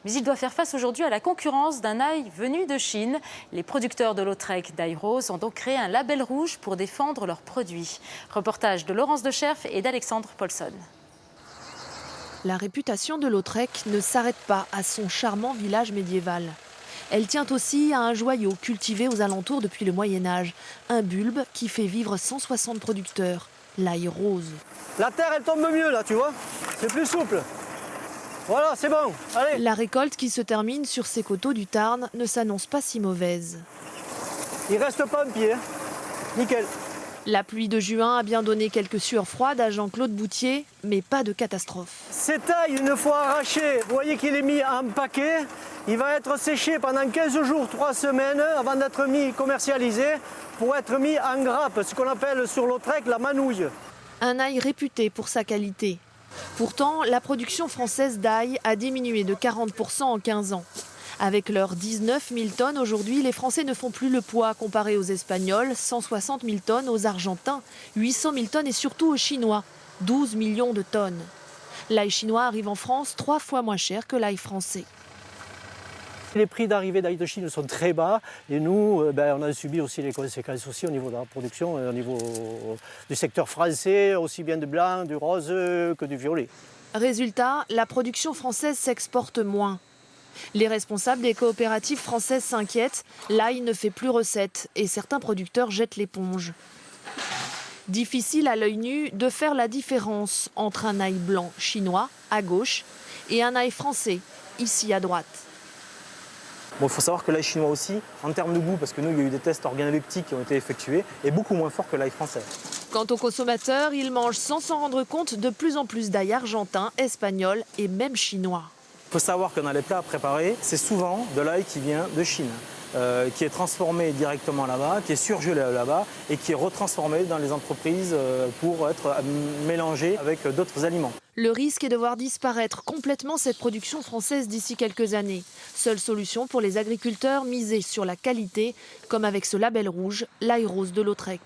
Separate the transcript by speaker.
Speaker 1: Mais il doit faire face aujourd'hui à la concurrence d'un ail venu de Chine. Les producteurs de Lautrec d'ail rose ont donc créé un label rouge pour défendre leurs produits. Reportage de Laurence Decherf et d'Alexandre Paulson.
Speaker 2: La réputation de Lautrec ne s'arrête pas à son charmant village médiéval. Elle tient aussi à un joyau cultivé aux alentours depuis le Moyen-Âge, un bulbe qui fait vivre 160 producteurs, l'ail rose.
Speaker 3: La terre, elle tombe mieux là, tu vois, c'est plus souple. Voilà, c'est bon, allez.
Speaker 2: La récolte qui se termine sur ces coteaux du Tarn ne s'annonce pas si mauvaise.
Speaker 3: Il reste pas un pied, hein. Nickel.
Speaker 2: La pluie de juin a bien donné quelques sueurs froides à Jean-Claude Boutier, mais pas de catastrophe.
Speaker 3: Cet ail, une fois arraché, vous voyez qu'il est mis en paquet. Il va être séché pendant 15 jours, 3 semaines, avant d'être mis commercialisé, pour être mis en grappe, ce qu'on appelle sur Lautrec la manouille.
Speaker 2: Un ail réputé pour sa qualité. Pourtant, la production française d'ail a diminué de 40% en 15 ans. Avec leurs 19 000 tonnes aujourd'hui, les Français ne font plus le poids comparé aux Espagnols, 160 000 tonnes, aux Argentins, 800 000 tonnes et surtout aux Chinois, 12 millions de tonnes. L'ail chinois arrive en France 3 fois moins cher que l'ail français.
Speaker 3: Les prix d'arrivée d'ail de Chine sont très bas et nous, on a subi aussi les conséquences aussi au niveau de la production, au niveau du secteur français, aussi bien du blanc, du rose que du violet.
Speaker 2: Résultat, la production française s'exporte moins. Les responsables des coopératives françaises s'inquiètent, l'ail ne fait plus recette et certains producteurs jettent l'éponge. Difficile à l'œil nu de faire la différence entre un ail blanc chinois, à gauche, et un ail français, ici à droite.
Speaker 4: Bon, il faut savoir que l'ail chinois aussi, en termes de goût, parce que nous, il y a eu des tests organoleptiques qui ont été effectués, est beaucoup moins fort que l'ail français.
Speaker 2: Quant aux consommateurs, ils mangent sans s'en rendre compte de plus en plus d'ail argentin, espagnol et même chinois.
Speaker 4: Il faut savoir que dans les plats à préparer, c'est souvent de l'ail qui vient de Chine, qui est transformé directement là-bas, qui est surgelé là-bas et qui est retransformé dans les entreprises pour être mélangé avec d'autres aliments.
Speaker 2: Le risque est de voir disparaître complètement cette production française d'ici quelques années. Seule solution pour les agriculteurs, miser sur la qualité, comme avec ce label rouge, l'ail rose de Lautrec.